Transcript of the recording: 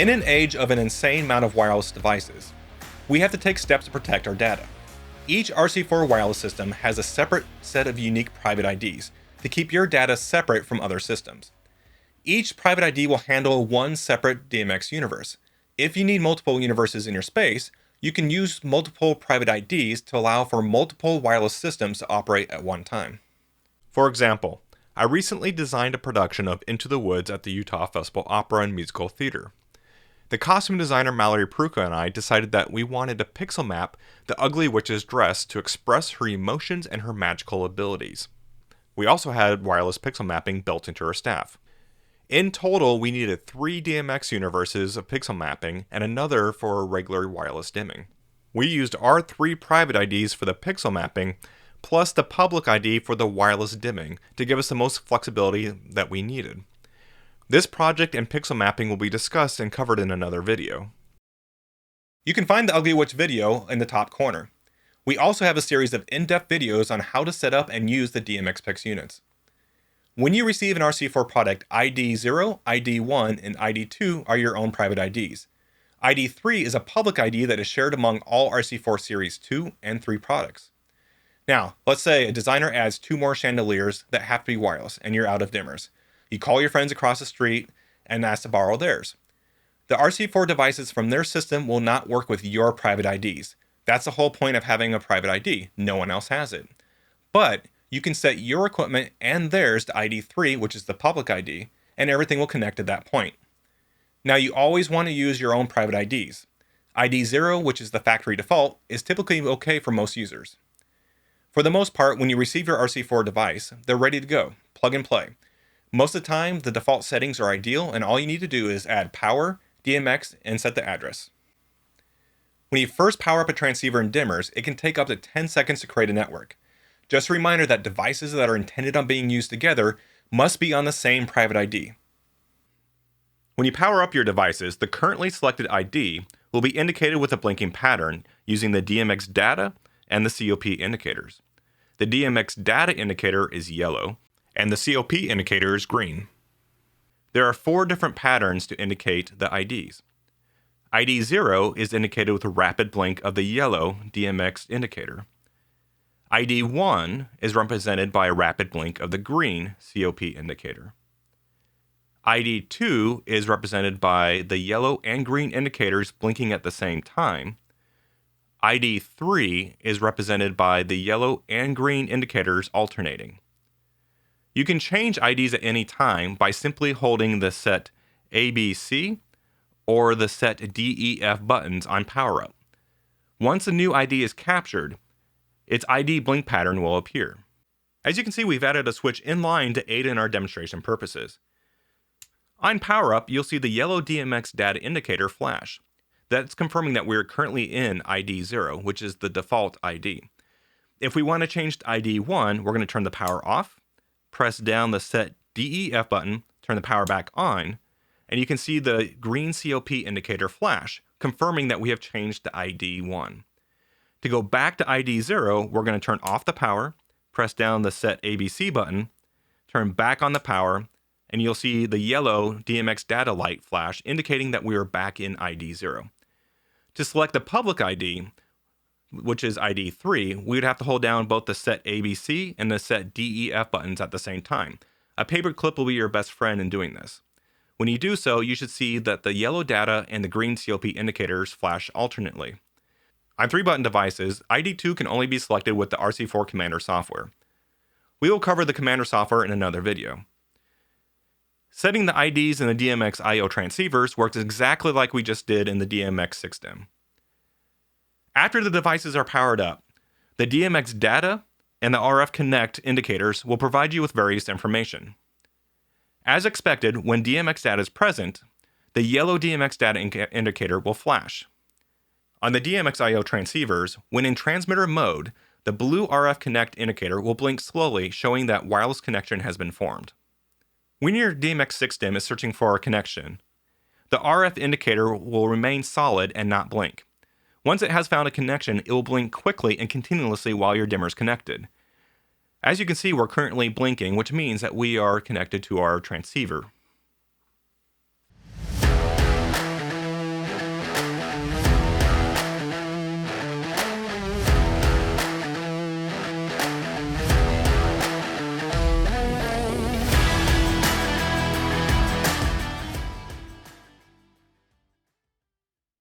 In an age of an insane amount of wireless devices, we have to take steps to protect our data. Each RC4 wireless system has a separate set of unique private IDs to keep your data separate from other systems. Each private ID will handle one separate DMX universe. If you need multiple universes in your space, you can use multiple private IDs to allow for multiple wireless systems to operate at one time. For example, I recently designed a production of Into the Woods at the Utah Festival Opera and Musical Theater. The costume designer Mallory Peruka and I decided that we wanted to pixel map the ugly witch's dress to express her emotions and her magical abilities. We also had wireless pixel mapping built into her staff. In total, we needed 3 DMX universes of pixel mapping and another for regular wireless dimming. We used our 3 private IDs for the pixel mapping, plus the public ID for the wireless dimming to give us the most flexibility that we needed. This project and pixel mapping will be discussed and covered in another video. You can find the Ugly Witch video in the top corner. We also have a series of in-depth videos on how to set up and use the DMX Pix units. When you receive an RC4 product, ID 0, ID 1, and ID 2 are your own private IDs. ID 3 is a public ID that is shared among all RC4 Series 2 and 3 products. Now, let's say a designer adds 2 more chandeliers that have to be wireless and you're out of dimmers. You call your friends across the street and ask to borrow theirs. The RC4 devices from their system will not work with your private IDs. That's the whole point of having a private ID. No one else has it. But you can set your equipment and theirs to ID 3, which is the public ID, and everything will connect at that point. Now, you always want to use your own private IDs. ID 0, which is the factory default, is typically okay for most users. For the most part, when you receive your RC4 device, they're ready to go, plug and play. Most of the time, the default settings are ideal, and all you need to do is add power, DMX, and set the address. When you first power up a transceiver in dimmers, it can take up to 10 seconds to create a network. Just a reminder that devices that are intended on being used together must be on the same private ID. When you power up your devices, the currently selected ID will be indicated with a blinking pattern using the DMX data and the COP indicators. The DMX data indicator is yellow, and the COP indicator is green. There are 4 different patterns to indicate the IDs. ID 0 is indicated with a rapid blink of the yellow DMX indicator. ID 1 is represented by a rapid blink of the green COP indicator. ID 2 is represented by the yellow and green indicators blinking at the same time. ID 3 is represented by the yellow and green indicators alternating. You can change IDs at any time by simply holding the set ABC or the set DEF buttons on power up. Once a new ID is captured, its ID blink pattern will appear. As you can see, we've added a switch in line to aid in our demonstration purposes. On power up, you'll see the yellow DMX data indicator flash. That's confirming that we're currently in ID 0, which is the default ID. If we want to change to ID 1, we're going to turn the power off, press down the set DEF button, turn the power back on, and you can see the green COP indicator flash, confirming that we have changed to ID 1. To go back to ID 0, we're going to turn off the power, press down the set ABC button, turn back on the power, and you'll see the yellow DMX data light flash indicating that we are back in ID 0. To select the public ID, which is ID 3, we would have to hold down both the set ABC and the set DEF buttons at the same time. A paper clip will be your best friend in doing this. When you do so, you should see that the yellow data and the green COP indicators flash alternately. On 3-button devices, ID 2 can only be selected with the RC4 Commander software. We will cover the Commander software in another video. Setting the IDs in the DMX I/O transceivers works exactly like we just did in the DMX 6DIMM. After the devices are powered up, the DMX data and the RF Connect indicators will provide you with various information. As expected, when DMX data is present, the yellow DMX data indicator will flash. On the DMX I/O transceivers, when in transmitter mode, the blue RF Connect indicator will blink slowly, showing that wireless connection has been formed. When your DMX 6DIMM is searching for a connection, the RF indicator will remain solid and not blink. Once it has found a connection, it will blink quickly and continuously while your dimmer is connected. As you can see, we're currently blinking, which means that we are connected to our transceiver.